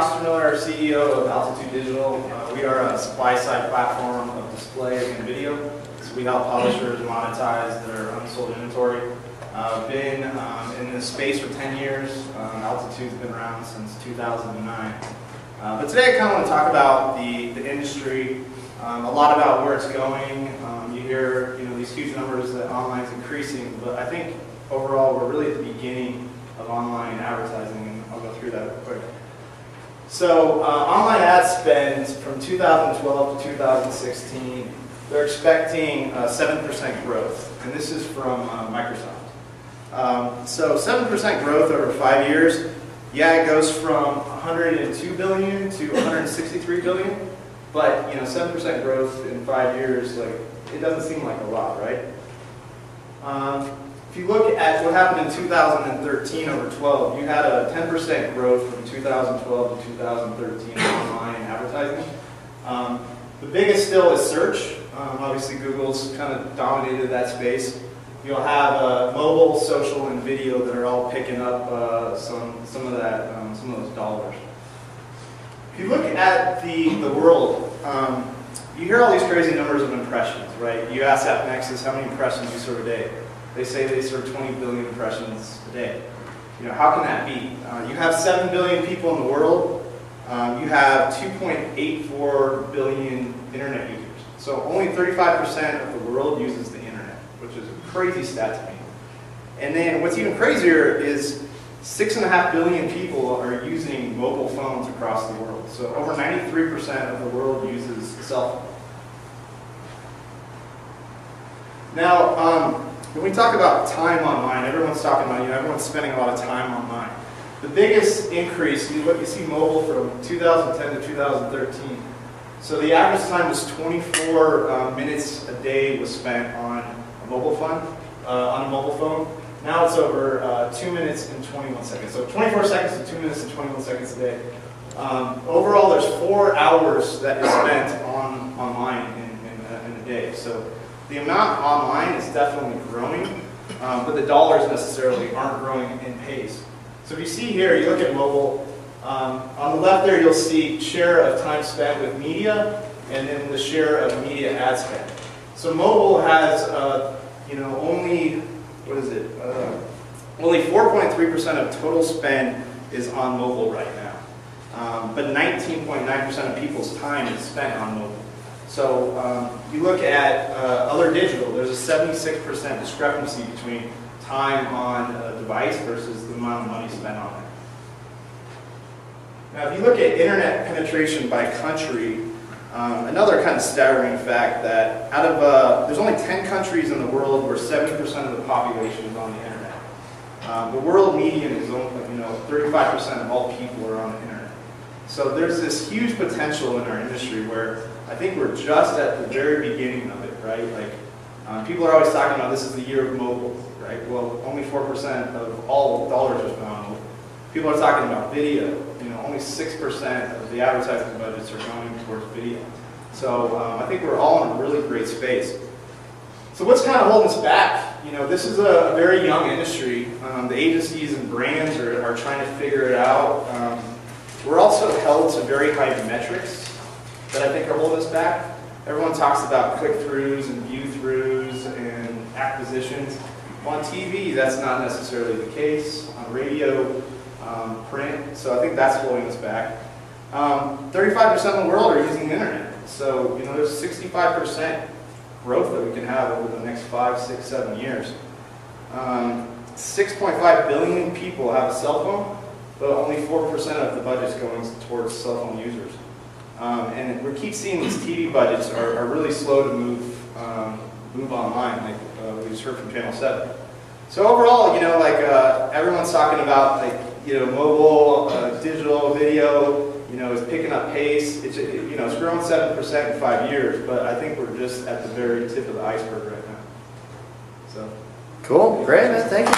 Ostermiller, CEO of Altitude Digital. We are a supply-side platform of display and video. So we help publishers monetize their unsold inventory. Been in this space for 10 years. Altitude's been around since 2009. But today I kind of want to talk about the industry, a lot about where it's going. You hear these huge numbers that online is increasing, but I think overall we're really at the beginning of online advertising, and I'll go through that real quick. So online ad spend from 2012 to 2016, they're expecting 7% growth, and this is from Microsoft. So 7% growth over 5 years. Yeah, it goes from 102 billion to 163 billion, but 7% growth in 5 years, like, it doesn't seem like a lot, right? If you look at what happened in 2013 over 12, you had a 10% growth from 2012 to 2013 online advertising. The biggest still is search. Obviously, Google's kind of dominated that space. You'll have mobile, social, and video that are all picking up some of those dollars. If you look at the world, you hear all these crazy numbers of impressions, right? You ask AppNexus how many impressions you serve a day. They say they serve 20 billion impressions a day. How can that be? You have 7 billion people in the world. You have 2.84 billion internet users. So only 35% of the world uses the internet, which is a crazy stat to me. And then what's even crazier is 6.5 billion people are using mobile phones across the world. So over 93% of the world uses a cell phone. Now, when we talk about time online, everyone's talking about, everyone's spending a lot of time online. The biggest increase, you see mobile from 2010 to 2013. So the average time was 24 minutes a day was spent on a mobile phone. Now it's over 2 minutes and 21 seconds. So 24 seconds to 2 minutes and 21 seconds a day. Overall, there's 4 hours that is spent online in a day. So the amount online is definitely growing, but the dollars necessarily aren't growing in pace. So if you see here, you look at mobile, on the left there you'll see share of time spent with media, and then the share of media ad spend. So mobile has, only, only 4.3% of total spend is on mobile right now. But 19.9% of people's time is spent on mobile. So you look at other digital, there's a 76% discrepancy between time on a device versus the amount of money spent on it. Now if you look at internet penetration by country, another kind of staggering fact that out of, there's only 10 countries in the world where 70% of the population is on the internet. The world median is only, 35% of all people are on the internet. So there's this huge potential in our industry where I think we're just at the very beginning of it, right? Like, people are always talking about this is the year of mobile, right? Well, only 4% of all dollars are spent on mobile. People are talking about video. Only 6% of the advertising budgets are going towards video. So I think we're all in a really great space. So what's kind of holding us back? This is a very young industry. The agencies and brands are trying to figure it out. We're also held to very high metrics that I think are holding us back. Everyone talks about click-throughs and view-throughs and acquisitions. On TV, that's not necessarily the case. On radio, print, so I think that's holding us back. 35% of the world are using the internet. So, there's 65% growth that we can have over the next 5, 6, 7 years. 6.5 billion people have a cell phone, but only 4% of the budget's going towards cell phone users. And we keep seeing these TV budgets are really slow to move online, like we just heard from Channel 7. So overall, everyone's talking about mobile, digital, video, is picking up pace. It's grown 7% in 5 years, but I think we're just at the very tip of the iceberg right now. So cool, great, man. Thank you.